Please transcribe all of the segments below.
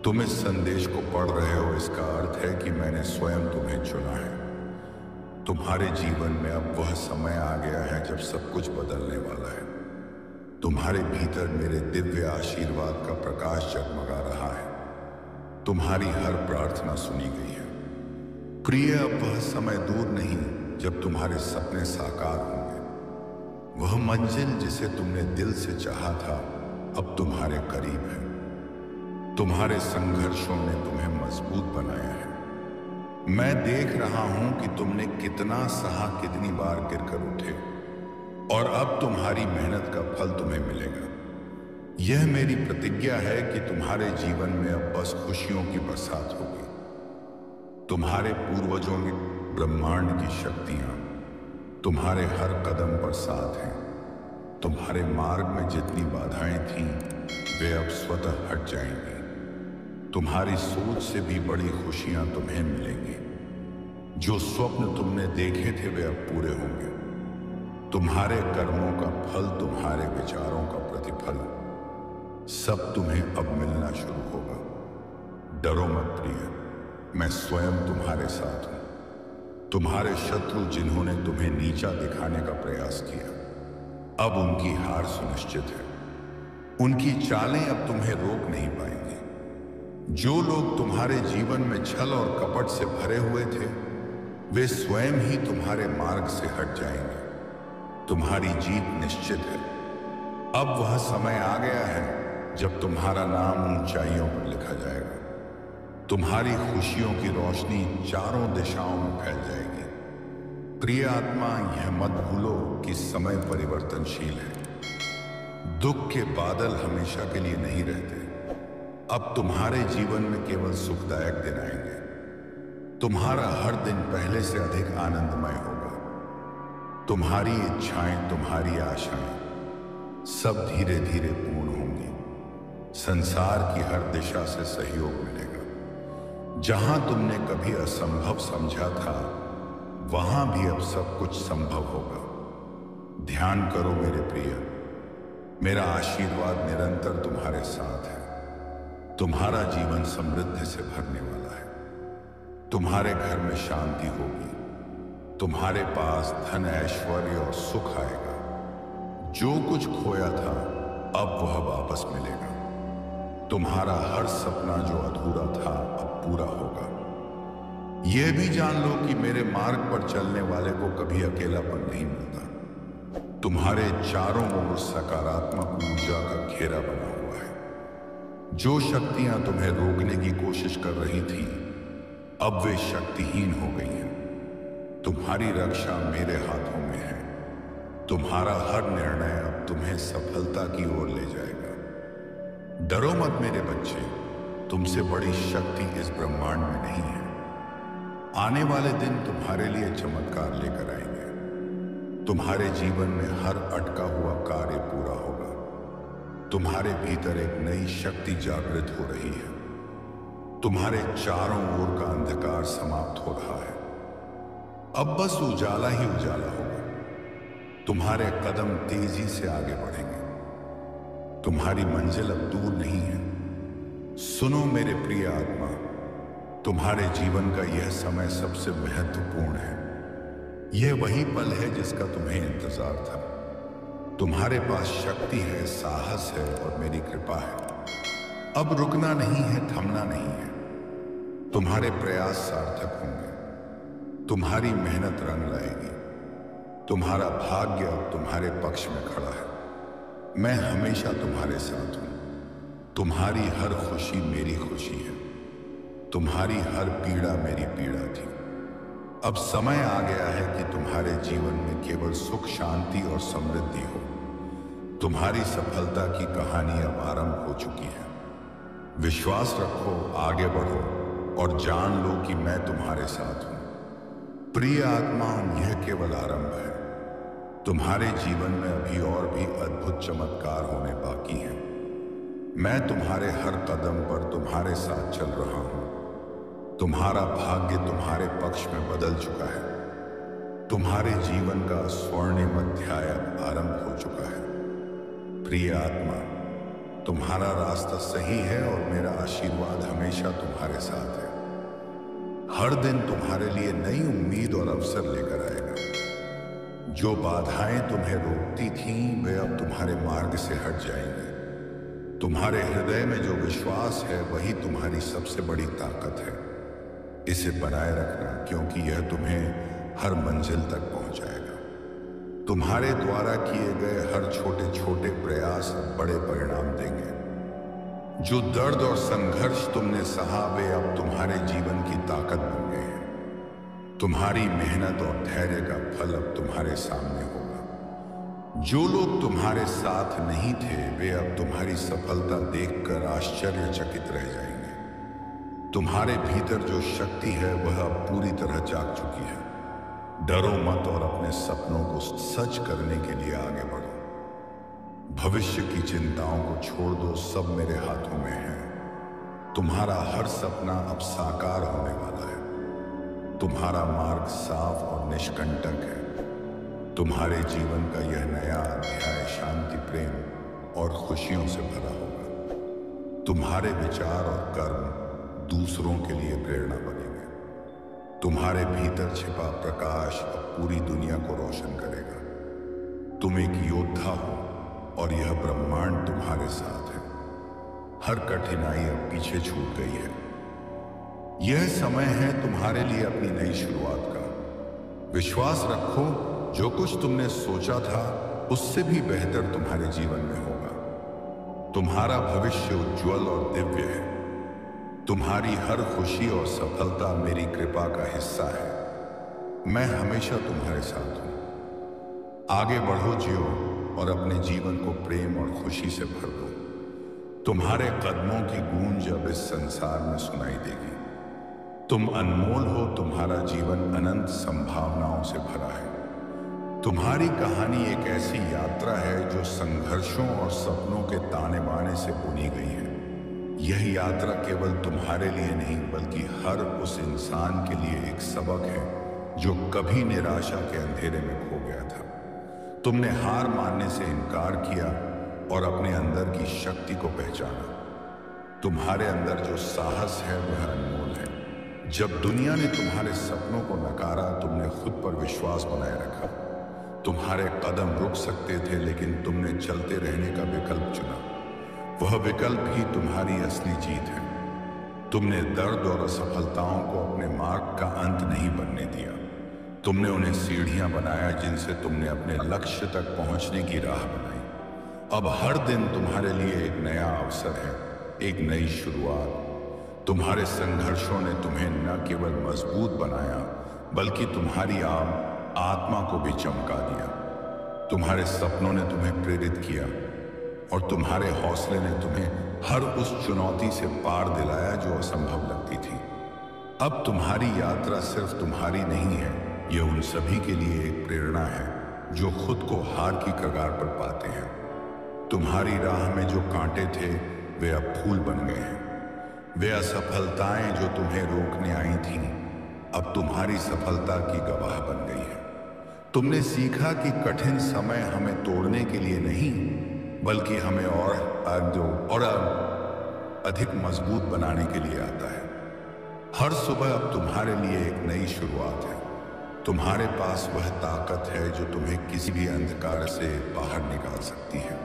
तुम इस संदेश को पढ़ रहे हो, इसका अर्थ है कि मैंने स्वयं तुम्हें चुना है। तुम्हारे जीवन में अब वह समय आ गया है जब सब कुछ बदलने वाला है। तुम्हारे भीतर मेरे दिव्य आशीर्वाद का प्रकाश जगमगा रहा है। तुम्हारी हर प्रार्थना सुनी गई है। प्रिय, अब वह समय दूर नहीं जब तुम्हारे सपने साकार होंगे। वह मंजिल जिसे तुमने दिल से चाहा था अब तुम्हारे करीब है। तुम्हारे संघर्षों ने तुम्हें मजबूत बनाया है। मैं देख रहा हूं कि तुमने कितना सहा, कितनी बार गिरकर उठे, और अब तुम्हारी मेहनत का फल तुम्हें मिलेगा। यह मेरी प्रतिज्ञा है कि तुम्हारे जीवन में अब बस खुशियों की बरसात होगी। तुम्हारे पूर्वजों ने ब्रह्मांड की शक्तियां तुम्हारे हर कदम पर साथ हैं। तुम्हारे मार्ग में जितनी बाधाएं थीं वे अब स्वतः हट जाएंगी। तुम्हारी सोच से भी बड़ी खुशियां तुम्हें मिलेंगी। जो स्वप्न तुमने देखे थे वे अब पूरे होंगे। तुम्हारे कर्मों का फल, तुम्हारे विचारों का प्रतिफल, सब तुम्हें अब मिलना शुरू होगा। डरो मत प्रिय, मैं स्वयं तुम्हारे साथ हूं। तुम्हारे शत्रु जिन्होंने तुम्हें नीचा दिखाने का प्रयास किया, अब उनकी हार सुनिश्चित है। उनकी चालें अब तुम्हें रोक नहीं पाएंगी। जो लोग तुम्हारे जीवन में छल और कपट से भरे हुए थे वे स्वयं ही तुम्हारे मार्ग से हट जाएंगे। तुम्हारी जीत निश्चित है। अब वह समय आ गया है जब तुम्हारा नाम ऊंचाइयों पर लिखा जाएगा। तुम्हारी खुशियों की रोशनी चारों दिशाओं में फैल जाएगी। प्रिय आत्मा, यह मत भूलो कि समय परिवर्तनशील है। दुख के बादल हमेशा के लिए नहीं रहते। अब तुम्हारे जीवन में केवल सुखदायक दिन आएंगे। तुम्हारा हर दिन पहले से अधिक आनंदमय होगा। तुम्हारी इच्छाएं, तुम्हारी आशाएं सब धीरे धीरे पूर्ण होंगी। संसार की हर दिशा से सहयोग मिलेगा। जहां तुमने कभी असंभव समझा था वहां भी अब सब कुछ संभव होगा। ध्यान करो मेरे प्रिय, मेरा आशीर्वाद निरंतर तुम्हारे साथ है। तुम्हारा जीवन समृद्धि से भरने वाला है। तुम्हारे घर में शांति होगी। तुम्हारे पास धन, ऐश्वर्य और सुख आएगा। जो कुछ खोया था अब वह वापस मिलेगा। तुम्हारा हर सपना जो अधूरा था अब पूरा होगा। यह भी जान लो कि मेरे मार्ग पर चलने वाले को कभी अकेलापन नहीं मिलता। तुम्हारे चारों ओर सकारात्मक ऊर्जा का घेरा बना हुआ है। जो शक्तियां तुम्हें रोकने की कोशिश कर रही थी अब वे शक्तिहीन हो गई हैं। तुम्हारी रक्षा मेरे हाथों में है। तुम्हारा हर निर्णय अब तुम्हें सफलता की ओर ले जाएगा। डरो मत मेरे बच्चे, तुमसे बड़ी शक्ति इस ब्रह्मांड में नहीं है। आने वाले दिन तुम्हारे लिए चमत्कार लेकर आएंगे। तुम्हारे जीवन में हर अटका हुआ कार्य पूरा होगा। तुम्हारे भीतर एक नई शक्ति जागृत हो रही है। तुम्हारे चारों ओर का अंधकार समाप्त हो रहा है। अब बस उजाला ही उजाला होगा। तुम्हारे कदम तेजी से आगे बढ़ेंगे। तुम्हारी मंजिल अब दूर नहीं है। सुनो मेरे प्रिय आत्मा, तुम्हारे जीवन का यह समय सबसे महत्वपूर्ण है। यह वही पल है जिसका तुम्हें इंतजार था। तुम्हारे पास शक्ति है, साहस है और मेरी कृपा है। अब रुकना नहीं है, थमना नहीं है। तुम्हारे प्रयास सार्थक होंगे। तुम्हारी मेहनत रंग लाएगी। तुम्हारा भाग्य अब तुम्हारे पक्ष में खड़ा है। मैं हमेशा तुम्हारे साथ हूं। तुम्हारी हर खुशी मेरी खुशी है। तुम्हारी हर पीड़ा मेरी पीड़ा थी। अब समय आ गया है कि तुम्हारे जीवन में केवल सुख, शांति और समृद्धि हो। तुम्हारी सफलता की कहानी अब आरंभ हो चुकी है। विश्वास रखो, आगे बढ़ो और जान लो कि मैं तुम्हारे साथ हूं। प्रिय आत्माओं, यह केवल आरंभ है। तुम्हारे जीवन में अभी और भी अद्भुत चमत्कार होने बाकी हैं। मैं तुम्हारे हर कदम पर तुम्हारे साथ चल रहा हूं। तुम्हारा भाग्य तुम्हारे पक्ष में बदल चुका है। तुम्हारे जीवन का स्वर्णिम अध्याय आरंभ हो चुका है। प्रिय आत्मा, तुम्हारा रास्ता सही है और मेरा आशीर्वाद हमें हमेशा तुम्हारे साथ है। हर दिन तुम्हारे लिए नई उम्मीद और अवसर लेकर आएगा। जो बाधाएं तुम्हें रोकती थीं, वे अब तुम्हारे मार्ग से हट जाएंगी। तुम्हारे हृदय में जो विश्वास है, वही तुम्हारी सबसे बड़ी ताकत है। इसे बनाए रखना, क्योंकि यह तुम्हें हर मंजिल तक पहुंचाएगा। तुम्हारे द्वारा किए गए हर छोटे छोटे प्रयास बड़े परिणाम देंगे। जो दर्द और संघर्ष तुमने सहा, वे अब तुम्हारे जीवन की ताकत बन गए हैं। तुम्हारी मेहनत और धैर्य का फल अब तुम्हारे सामने होगा। जो लोग तुम्हारे साथ नहीं थे, वे अब तुम्हारी सफलता देखकर आश्चर्यचकित रह जाएंगे। तुम्हारे भीतर जो शक्ति है, वह अब पूरी तरह जाग चुकी है। डरो मत और अपने सपनों को सच करने के लिए आगे बढ़ो। भविष्य की चिंताओं को छोड़ दो, सब मेरे हाथों में है। तुम्हारा हर सपना अब साकार होने वाला है। तुम्हारा मार्ग साफ और निष्कंटक है। तुम्हारे जीवन का यह नया अध्याय शांति, प्रेम और खुशियों से भरा होगा। तुम्हारे विचार और कर्म दूसरों के लिए प्रेरणा बनेंगे। तुम्हारे भीतर छिपा प्रकाश अब पूरी दुनिया को रोशन करेगा। तुम एक योद्धा हो और यह ब्रह्मांड तुम्हारे साथ है। हर कठिनाई अब पीछे छूट गई है। यह समय है तुम्हारे लिए अपनी नई शुरुआत का। विश्वास रखो, जो कुछ तुमने सोचा था, उससे भी बेहतर तुम्हारे जीवन में होगा। तुम्हारा भविष्य उज्जवल और दिव्य है। तुम्हारी हर खुशी और सफलता मेरी कृपा का हिस्सा है। मैं हमेशा तुम्हारे साथ हूं। आगे बढ़ो, जियो और अपने जीवन को प्रेम और खुशी से भर दो। तुम्हारे कदमों की गूंज अब इस संसार में सुनाई देगी। तुम अनमोल हो। तुम्हारा जीवन अनंत संभावनाओं से भरा है। तुम्हारी कहानी एक ऐसी यात्रा है जो संघर्षों और सपनों के ताने बाने से बुनी गई है। यह यात्रा केवल तुम्हारे लिए नहीं, बल्कि हर उस इंसान के लिए एक सबक है जो कभी निराशा के अंधेरे में खो गया था। तुमने हार मानने से इनकार किया और अपने अंदर की शक्ति को पहचाना। तुम्हारे अंदर जो साहस है, वह अनमोल है। जब दुनिया ने तुम्हारे सपनों को नकारा, तुमने खुद पर विश्वास बनाए रखा। तुम्हारे कदम रुक सकते थे, लेकिन तुमने चलते रहने का विकल्प चुना। वह विकल्प ही तुम्हारी असली जीत है। तुमने दर्द और असफलताओं को अपने मार्ग का अंत नहीं बनने दिया। तुमने उन्हें सीढ़ियां बनाया, जिनसे तुमने अपने लक्ष्य तक पहुंचने की राह बनाई। अब हर दिन तुम्हारे लिए एक नया अवसर है, एक नई शुरुआत। तुम्हारे संघर्षों ने तुम्हें न केवल मजबूत बनाया, बल्कि तुम्हारी आत्मा को भी चमका दिया। तुम्हारे सपनों ने तुम्हें प्रेरित किया और तुम्हारे हौसले ने तुम्हें हर उस चुनौती से पार दिलाया जो असंभव लगती थी। अब तुम्हारी यात्रा सिर्फ तुम्हारी नहीं है, यह उन सभी के लिए एक प्रेरणा है जो खुद को हार की कगार पर पाते हैं। तुम्हारी राह में जो कांटे थे, वे अब फूल बन गए हैं। वे असफलताएं जो तुम्हें रोकने आई थीं, अब तुम्हारी सफलता की गवाह बन गई है। तुमने सीखा कि कठिन समय हमें तोड़ने के लिए नहीं, बल्कि हमें और अधिक मजबूत बनाने के लिए आता है। हर सुबह अब तुम्हारे लिए एक नई शुरुआत है। तुम्हारे पास वह ताकत है जो तुम्हें किसी भी अंधकार से बाहर निकाल सकती है।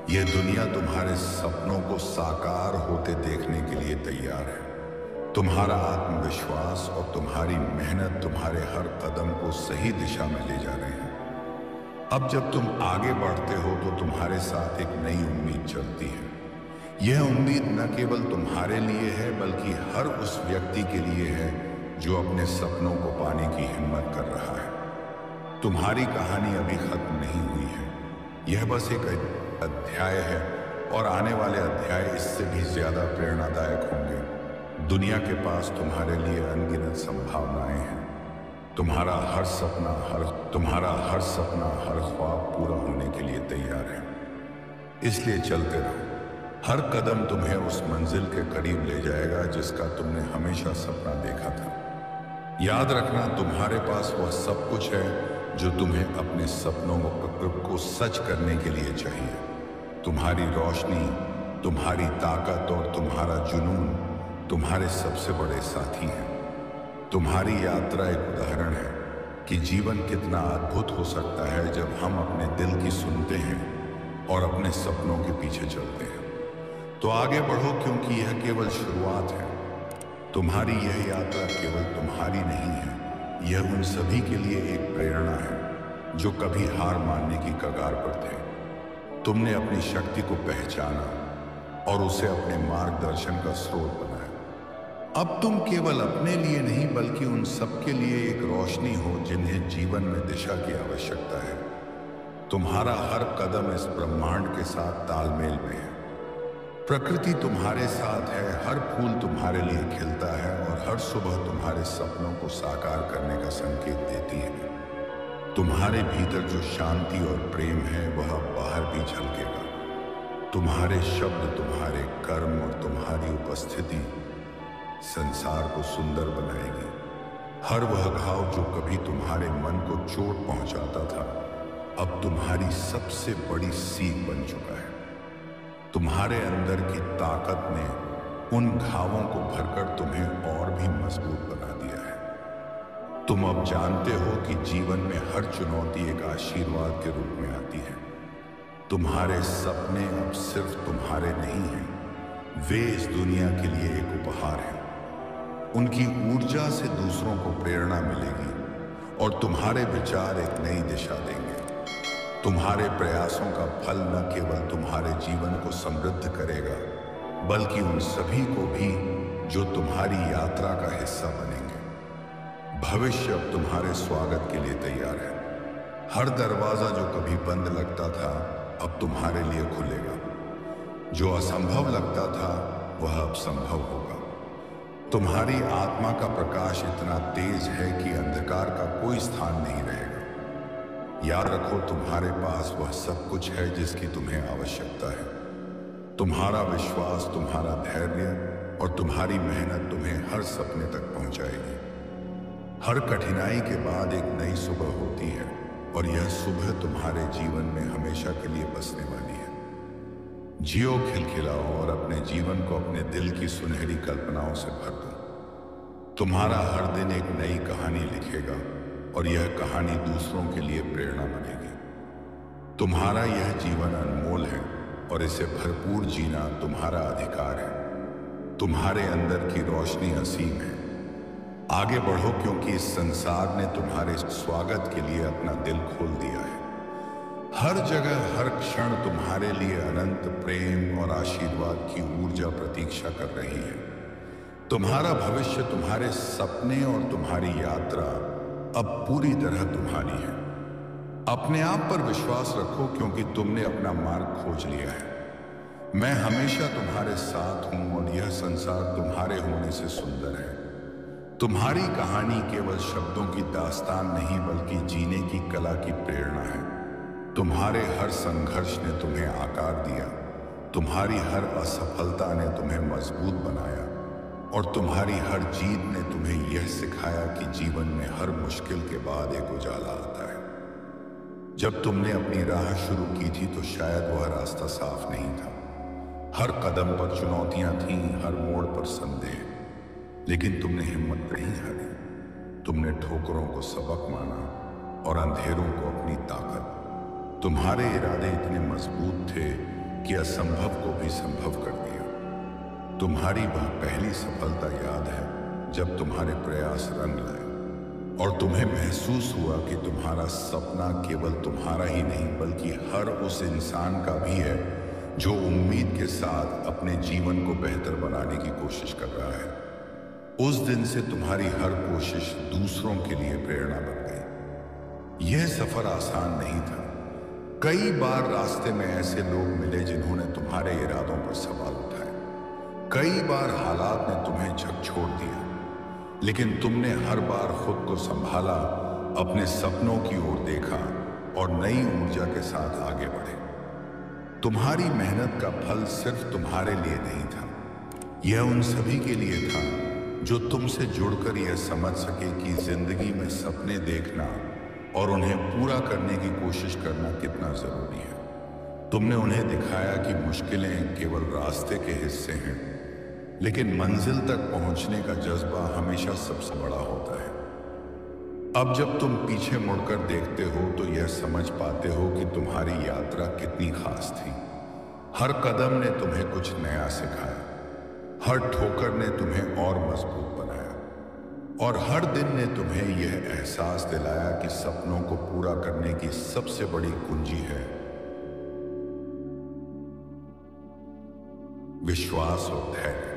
यह दुनिया तुम्हारे सपनों को साकार होते देखने के लिए तैयार है। तुम्हारा आत्मविश्वास और तुम्हारी मेहनत तुम्हारे हर कदम को सही दिशा में ले जा रहे हैं। अब जब तुम आगे बढ़ते हो, तो तुम्हारे साथ एक नई उम्मीद चलती है। यह उम्मीद न केवल तुम्हारे लिए है, बल्कि हर उस व्यक्ति के लिए है जो अपने सपनों को पाने की हिम्मत कर रहा है। तुम्हारी कहानी अभी खत्म नहीं हुई है। यह बस एक अध्याय है और आने वाले अध्याय इससे भी ज्यादा प्रेरणादायक होंगे। दुनिया के पास तुम्हारे लिए अनगिनत संभावनाएं हैं। तुम्हारा हर सपना, हर ख्वाब पूरा होने के लिए तैयार है। इसलिए चलते रहो। हर कदम तुम्हें उस मंजिल के करीब ले जाएगा जिसका तुमने हमेशा सपना देखा था। याद रखना, तुम्हारे पास वह सब कुछ है जो तुम्हें अपने सपनों को सच करने के लिए चाहिए। तुम्हारी रोशनी, तुम्हारी ताकत और तुम्हारा जुनून तुम्हारे सबसे बड़े साथी हैं। तुम्हारी यात्रा एक उदाहरण है कि जीवन कितना अद्भुत हो सकता है जब हम अपने दिल की सुनते हैं और अपने सपनों के पीछे चलते हैं। तो आगे बढ़ो, क्योंकि यह केवल शुरुआत है। तुम्हारी यह यात्रा केवल तुम्हारी नहीं है, यह उन सभी के लिए एक प्रेरणा है जो कभी हार मानने की कगार पर थे। तुमने अपनी शक्ति को पहचाना और उसे अपने मार्गदर्शन का स्रोत बनाया। अब तुम केवल अपने लिए नहीं बल्कि उन सबके लिए एक रोशनी हो जिन्हें जीवन में दिशा की आवश्यकता है। तुम्हारा हर कदम इस ब्रह्मांड के साथ तालमेल में है। प्रकृति तुम्हारे साथ है, हर फूल तुम्हारे लिए खिलता है और हर सुबह तुम्हारे सपनों को साकार करने का संकेत देती है। तुम्हारे भीतर जो शांति और प्रेम है वह अब बाहर भी झलकेगा। तुम्हारे शब्द, तुम्हारे कर्म और तुम्हारी उपस्थिति संसार को सुंदर बनाएगी। हर वह घाव जो कभी तुम्हारे मन को चोट पहुंचाता था अब तुम्हारी सबसे बड़ी सीख बन चुका है। तुम्हारे अंदर की ताकत ने उन घावों को भरकर तुम्हें और भी मजबूत बना दिया है। तुम अब जानते हो कि जीवन में हर चुनौती एक आशीर्वाद के रूप में आती है। तुम्हारे सपने अब सिर्फ तुम्हारे नहीं हैं, वे इस दुनिया के लिए एक उपहार हैं। उनकी ऊर्जा से दूसरों को प्रेरणा मिलेगी और तुम्हारे विचार एक नई दिशा देंगे। तुम्हारे प्रयासों का फल न केवल तुम्हारे जीवन को समृद्ध करेगा बल्कि उन सभी को भी जो तुम्हारी यात्रा का हिस्सा बनेंगे। भविष्य अब तुम्हारे स्वागत के लिए तैयार है। हर दरवाजा जो कभी बंद लगता था अब तुम्हारे लिए खुलेगा। जो असंभव लगता था वह अब संभव होगा। तुम्हारी आत्मा का प्रकाश इतना तेज है कि अंधकार का कोई स्थान नहीं रहेगा। याद रखो, तुम्हारे पास वह सब कुछ है जिसकी तुम्हें आवश्यकता है। तुम्हारा विश्वास, तुम्हारा धैर्य और तुम्हारी मेहनत तुम्हें हर सपने तक पहुंचाएगी। हर कठिनाई के बाद एक नई सुबह होती है और यह सुबह तुम्हारे जीवन में हमेशा के लिए बसने वाली है। जियो, खिलखिलाओ और अपने जीवन को अपने दिल की सुनहरी कल्पनाओं से भर दो। तुम्हारा हर दिन एक नई कहानी लिखेगा और यह कहानी दूसरों के लिए प्रेरणा बनेगी। तुम्हारा यह जीवन अनमोल है और इसे भरपूर जीना तुम्हारा अधिकार है। तुम्हारे अंदर की रोशनी असीम है। आगे बढ़ो, क्योंकि इस संसार ने तुम्हारे स्वागत के लिए अपना दिल खोल दिया है। हर जगह, हर क्षण तुम्हारे लिए अनंत प्रेम और आशीर्वाद की ऊर्जा प्रतीक्षा कर रही है। तुम्हारा भविष्य, तुम्हारे सपने और तुम्हारी यात्रा अब पूरी तरह तुम्हारी है। अपने आप पर विश्वास रखो, क्योंकि तुमने अपना मार्ग खोज लिया है। मैं हमेशा तुम्हारे साथ हूं और यह संसार तुम्हारे होने से सुंदर है। तुम्हारी कहानी केवल शब्दों की दास्तान नहीं बल्कि जीने की कला की प्रेरणा है। तुम्हारे हर संघर्ष ने तुम्हें आकार दिया, तुम्हारी हर असफलता ने तुम्हें मजबूत बनाया और तुम्हारी हर जीत ने तुम्हें यह सिखाया कि जीवन में हर मुश्किल के बाद एक उजाला आता है। जब तुमने अपनी राह शुरू की थी तो शायद वह रास्ता साफ नहीं था। हर कदम पर चुनौतियां थीं, हर मोड़ पर संदेह, लेकिन तुमने हिम्मत नहीं हारी। तुमने ठोकरों को सबक माना और अंधेरों को अपनी ताकत। तुम्हारे इरादे इतने मजबूत थे कि असंभव को भी संभव कर दिया। तुम्हारी वह पहली सफलता याद है जब तुम्हारे प्रयास रंग लाए और तुम्हें महसूस हुआ कि तुम्हारा सपना केवल तुम्हारा ही नहीं बल्कि हर उस इंसान का भी है जो उम्मीद के साथ अपने जीवन को बेहतर बनाने की कोशिश कर रहा है। उस दिन से तुम्हारी हर कोशिश दूसरों के लिए प्रेरणा बन गई। यह सफर आसान नहीं था। कई बार रास्ते में ऐसे लोग मिले जिन्होंने तुम्हारे इरादों पर सवाल उठाए। कई बार हालात ने तुम्हें झकझोर दिया, लेकिन तुमने हर बार खुद को संभाला, अपने सपनों की ओर देखा और नई ऊर्जा के साथ आगे बढ़े। तुम्हारी मेहनत का फल सिर्फ तुम्हारे लिए नहीं था, यह उन सभी के लिए था जो तुमसे जुड़कर यह समझ सके कि जिंदगी में सपने देखना और उन्हें पूरा करने की कोशिश करना कितना जरूरी है। तुमने उन्हें दिखाया कि मुश्किलें केवल रास्ते के हिस्से हैं लेकिन मंजिल तक पहुंचने का जज्बा हमेशा सबसे बड़ा होता है। अब जब तुम पीछे मुड़कर देखते हो तो यह समझ पाते हो कि तुम्हारी यात्रा कितनी खास थी। हर कदम ने तुम्हें कुछ नया सिखाया, हर ठोकर ने तुम्हें और मजबूत बनाया, और हर दिन ने तुम्हें यह एहसास दिलाया कि सपनों को पूरा करने की सबसे बड़ी कुंजी है विश्वास और धैर्य।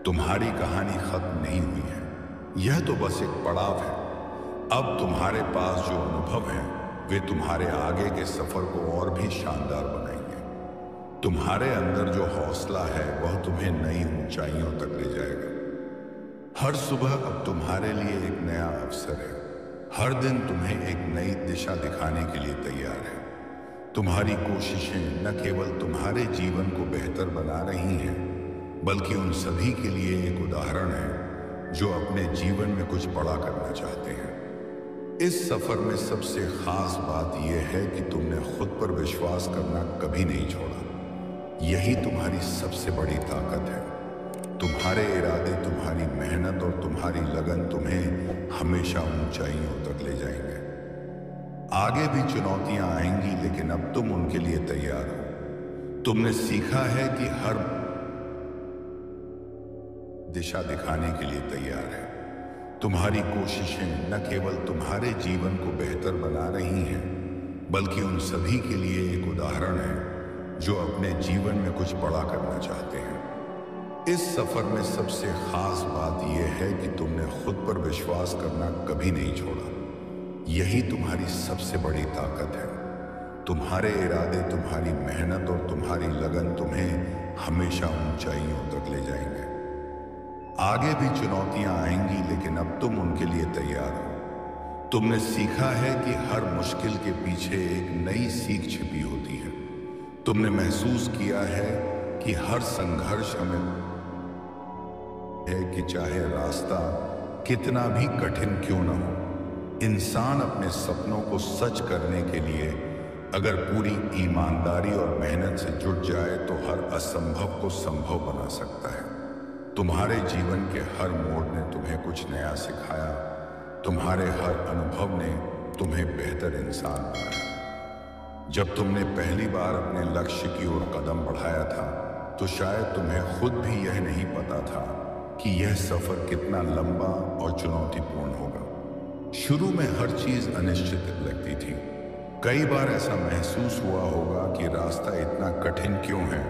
तुम्हारी कहानी खत्म नहीं हुई है, यह तो बस एक पड़ाव है। अब तुम्हारे पास जो अनुभव है वे तुम्हारे आगे के सफर को और भी शानदार बनाएंगे। तुम्हारे अंदर जो हौसला है वह तुम्हें नई ऊंचाइयों तक ले जाएगा। हर सुबह अब तुम्हारे लिए एक नया अवसर है, हर दिन तुम्हें एक नई दिशा दिखाने के लिए तैयार है। तुम्हारी कोशिशें न केवल तुम्हारे जीवन को बेहतर बना रही हैं, बल्कि उन सभी के लिए एक उदाहरण है जो अपने जीवन में कुछ बड़ा करना चाहते हैं। इस सफर में सबसे खास बात यह है कि तुमने खुद पर विश्वास करना कभी नहीं छोड़ा। यही तुम्हारी सबसे बड़ी ताकत है। तुम्हारे इरादे, तुम्हारी मेहनत और तुम्हारी लगन तुम्हें हमेशा ऊंचाइयों तक ले जाएंगे। आगे भी चुनौतियां आएंगी, लेकिन अब तुम उनके लिए तैयार हो। तुमने सीखा है कि हर दिशा दिखाने के लिए तैयार है। तुम्हारी कोशिशें न केवल तुम्हारे जीवन को बेहतर बना रही हैं, बल्कि उन सभी के लिए एक उदाहरण है जो अपने जीवन में कुछ बड़ा करना चाहते हैं। इस सफर में सबसे खास बात यह है कि तुमने खुद पर विश्वास करना कभी नहीं छोड़ा। यही तुम्हारी सबसे बड़ी ताकत है। तुम्हारे इरादे, तुम्हारी मेहनत और तुम्हारी लगन तुम्हें हमेशा ऊंचाइयों तक ले जाएंगे। आगे भी चुनौतियां आएंगी, लेकिन अब तुम उनके लिए तैयार हो। तुमने सीखा है कि हर मुश्किल के पीछे एक नई सीख छिपी होती है। तुमने महसूस किया है कि हर संघर्ष हमें है कि चाहे रास्ता कितना भी कठिन क्यों न हो, इंसान अपने सपनों को सच करने के लिए अगर पूरी ईमानदारी और मेहनत से जुट जाए तो हर असंभव को संभव बना सकता है। तुम्हारे जीवन के हर मोड़ ने तुम्हें कुछ नया सिखाया। तुम्हारे हर अनुभव ने तुम्हें बेहतर इंसान बनाया। जब तुमने पहली बार अपने लक्ष्य की ओर कदम बढ़ाया था तो शायद तुम्हें खुद भी यह नहीं पता था कि यह सफर कितना लंबा और चुनौतीपूर्ण होगा। शुरू में हर चीज अनिश्चित लगती थी। कई बार ऐसा महसूस हुआ होगा कि रास्ता इतना कठिन क्यों है,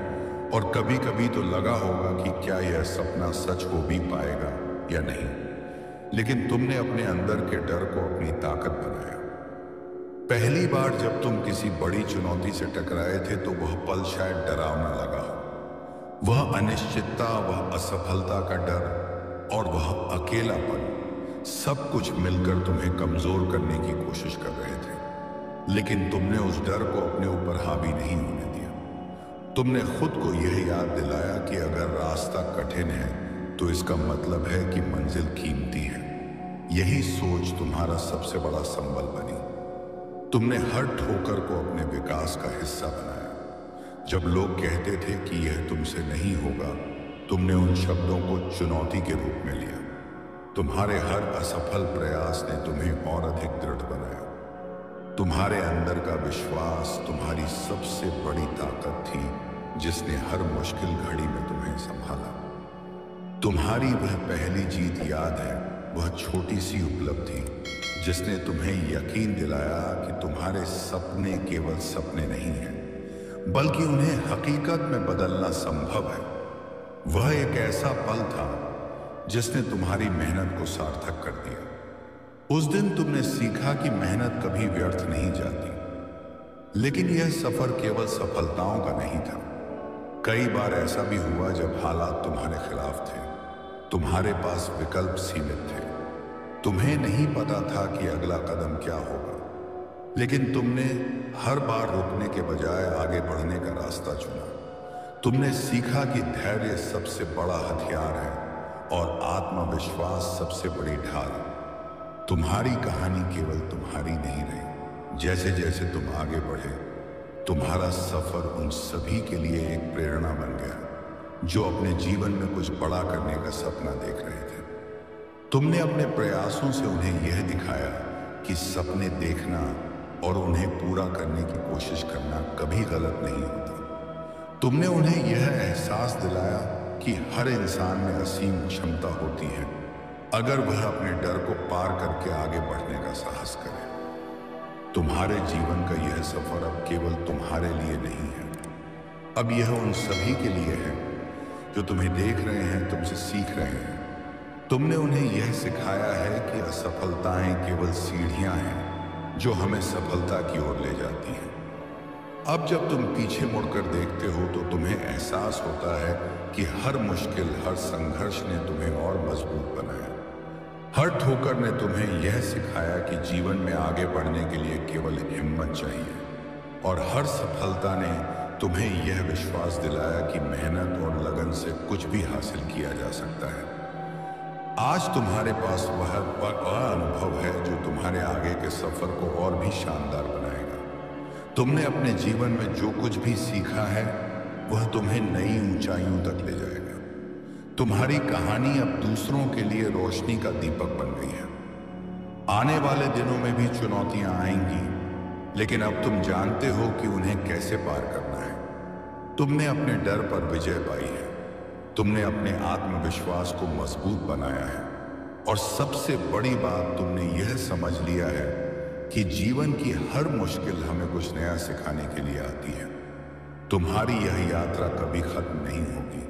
और कभी कभी तो लगा होगा कि क्या यह सपना सच हो भी पाएगा या नहीं। लेकिन तुमने अपने अंदर के डर को अपनी ताकत बनाया। पहली बार जब तुम किसी बड़ी चुनौती से टकराए थे तो वह पल शायद डरावना लगा हो। वह अनिश्चितता, वह असफलता का डर और वह अकेलापन, सब कुछ मिलकर तुम्हें कमजोर करने की कोशिश कर रहे थे। लेकिन तुमने उस डर को अपने ऊपर हावी नहीं होने दिया। तुमने खुद को यह याद दिलाया कि अगर रास्ता कठिन है तो इसका मतलब है कि मंजिल कीमती है। यही सोच तुम्हारा सबसे बड़ा संबल बनी। तुमने हर ठोकर को अपने विकास का हिस्सा बनाया। जब लोग कहते थे कि यह तुमसे नहीं होगा, तुमने उन शब्दों को चुनौती के रूप में लिया। तुम्हारे हर असफल प्रयास ने तुम्हें और अधिक दृढ़ बनाया। तुम्हारे अंदर का विश्वास तुम्हारी सबसे बड़ी ताकत थी, जिसने हर मुश्किल घड़ी में तुम्हें संभाला। तुम्हारी वह पहली जीत याद है, वह छोटी सी उपलब्धि जिसने तुम्हें यकीन दिलाया कि तुम्हारे सपने केवल सपने नहीं हैं, बल्कि उन्हें हकीकत में बदलना संभव है। वह एक ऐसा पल था जिसने तुम्हारी मेहनत को सार्थक कर दिया। उस दिन तुमने सीखा कि मेहनत कभी व्यर्थ नहीं जाती। लेकिन यह सफर केवल सफलताओं का नहीं था। कई बार ऐसा भी हुआ जब हालात तुम्हारे खिलाफ थे। तुम्हारे पास विकल्प सीमित थे। तुम्हें नहीं पता था कि अगला कदम क्या होगा, लेकिन तुमने हर बार रुकने के बजाय आगे बढ़ने का रास्ता चुना। तुमने सीखा कि धैर्य सबसे बड़ा हथियार है और आत्मविश्वास सबसे बड़ी ढाल। तुम्हारी कहानी केवल तुम्हारी नहीं रही। जैसे जैसे तुम आगे बढ़े, तुम्हारा सफर उन सभी के लिए एक प्रेरणा बन गया जो अपने जीवन में कुछ बड़ा करने का सपना देख रहे थे। तुमने अपने प्रयासों से उन्हें यह दिखाया कि सपने देखना और उन्हें पूरा करने की कोशिश करना कभी गलत नहीं होता। तुमने उन्हें यह एहसास दिलाया कि हर इंसान में असीम क्षमता होती है अगर वह अपने डर को पार करके आगे बढ़ने का साहस करे। तुम्हारे जीवन का यह सफर अब केवल तुम्हारे लिए नहीं है, अब यह उन सभी के लिए है जो तुम्हें देख रहे हैं, तुमसे सीख रहे हैं। तुमने उन्हें यह सिखाया है कि असफलताएं केवल सीढ़ियां हैं जो हमें सफलता की ओर ले जाती हैं। अब जब तुम पीछे मुड़कर देखते हो तो तुम्हें एहसास होता है कि हर मुश्किल, हर संघर्ष ने तुम्हें और मजबूत बनाया। हर ठोकर ने तुम्हें यह सिखाया कि जीवन में आगे बढ़ने के लिए केवल हिम्मत चाहिए, और हर सफलता ने तुम्हें यह विश्वास दिलाया कि मेहनत और लगन से कुछ भी हासिल किया जा सकता है। आज तुम्हारे पास वह अनुभव है जो तुम्हारे आगे के सफर को और भी शानदार बनाएगा। तुमने अपने जीवन में जो कुछ भी सीखा है वह तुम्हें नई ऊंचाइयों तक ले जाएगा। तुम्हारी कहानी अब दूसरों के लिए रोशनी का दीपक बन गई है। आने वाले दिनों में भी चुनौतियां आएंगी, लेकिन अब तुम जानते हो कि उन्हें कैसे पार करना है। तुमने अपने डर पर विजय पाई है, तुमने अपने आत्मविश्वास को मजबूत बनाया है, और सबसे बड़ी बात तुमने यह समझ लिया है कि जीवन की हर मुश्किल हमें कुछ नया सिखाने के लिए आती है। तुम्हारी यह यात्रा कभी खत्म नहीं होगी,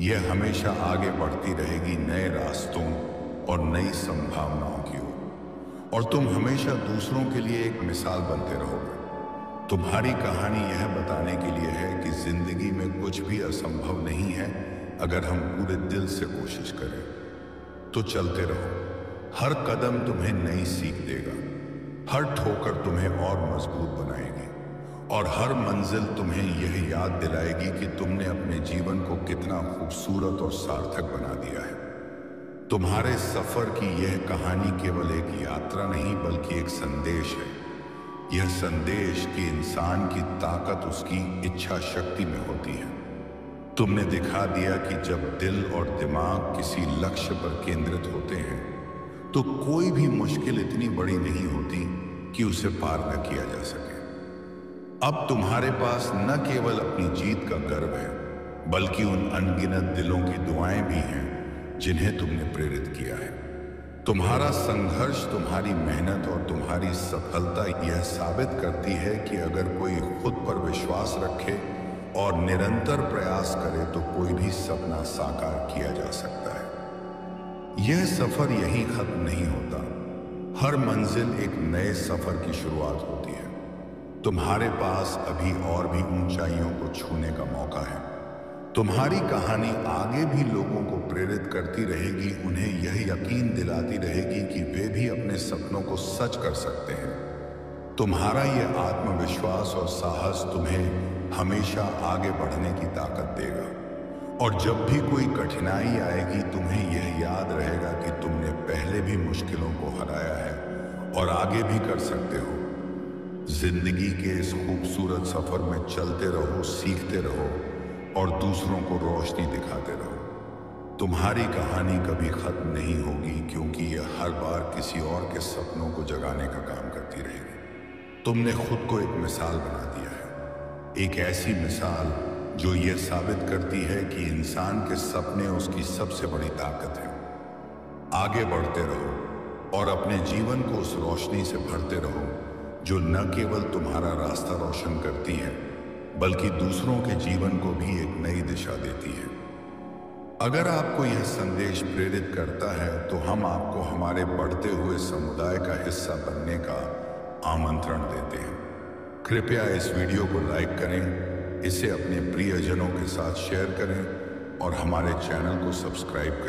यह हमेशा आगे बढ़ती रहेगी नए रास्तों और नई संभावनाओं की ओर, और तुम हमेशा दूसरों के लिए एक मिसाल बनते रहोगे। तुम्हारी कहानी यह बताने के लिए है कि जिंदगी में कुछ भी असंभव नहीं है अगर हम पूरे दिल से कोशिश करें। तो चलते रहो, हर कदम तुम्हें नई सीख देगा, हर ठोकर तुम्हें और मजबूत बनाएगी, और हर मंजिल तुम्हें यह याद दिलाएगी कि तुमने अपने जीवन को कितना खूबसूरत और सार्थक बना दिया है। तुम्हारे सफर की यह कहानी केवल एक यात्रा नहीं बल्कि एक संदेश है। यह संदेश कि इंसान की ताकत उसकी इच्छा शक्ति में होती है। तुमने दिखा दिया कि जब दिल और दिमाग किसी लक्ष्य पर केंद्रित होते हैं तो कोई भी मुश्किल इतनी बड़ी नहीं होती कि उसे पार न किया जा सके। अब तुम्हारे पास न केवल अपनी जीत का गर्व है बल्कि उन अनगिनत दिलों की दुआएं भी हैं जिन्हें तुमने प्रेरित किया है। तुम्हारा संघर्ष, तुम्हारी मेहनत और तुम्हारी सफलता यह साबित करती है कि अगर कोई खुद पर विश्वास रखे और निरंतर प्रयास करे तो कोई भी सपना साकार किया जा सकता है। यह सफर यहीं खत्म नहीं होता, हर मंजिल एक नए सफर की शुरुआत होती है। तुम्हारे पास अभी और भी ऊंचाइयों को छूने का मौका है। तुम्हारी कहानी आगे भी लोगों को प्रेरित करती रहेगी, उन्हें यह यकीन दिलाती रहेगी कि वे भी अपने सपनों को सच कर सकते हैं। तुम्हारा यह आत्मविश्वास और साहस तुम्हें हमेशा आगे बढ़ने की ताकत देगा, और जब भी कोई कठिनाई आएगी तुम्हें यह याद रहेगा कि तुमने पहले भी मुश्किलों को हराया है और आगे भी कर सकते हो। जिंदगी के इस खूबसूरत सफर में चलते रहो, सीखते रहो और दूसरों को रोशनी दिखाते रहो। तुम्हारी कहानी कभी खत्म नहीं होगी क्योंकि यह हर बार किसी और के सपनों को जगाने का काम करती रहेगी। तुमने खुद को एक मिसाल बना दिया है, एक ऐसी मिसाल जो यह साबित करती है कि इंसान के सपने उसकी सबसे बड़ी ताकत है। आगे बढ़ते रहो और अपने जीवन को उस रोशनी से भरते रहो जो न केवल तुम्हारा रास्ता रोशन करती है बल्कि दूसरों के जीवन को भी एक नई दिशा देती है। अगर आपको यह संदेश प्रेरित करता है तो हम आपको हमारे बढ़ते हुए समुदाय का हिस्सा बनने का आमंत्रण देते हैं। कृपया इस वीडियो को लाइक करें, इसे अपने प्रियजनों के साथ शेयर करें और हमारे चैनल को सब्सक्राइब करें।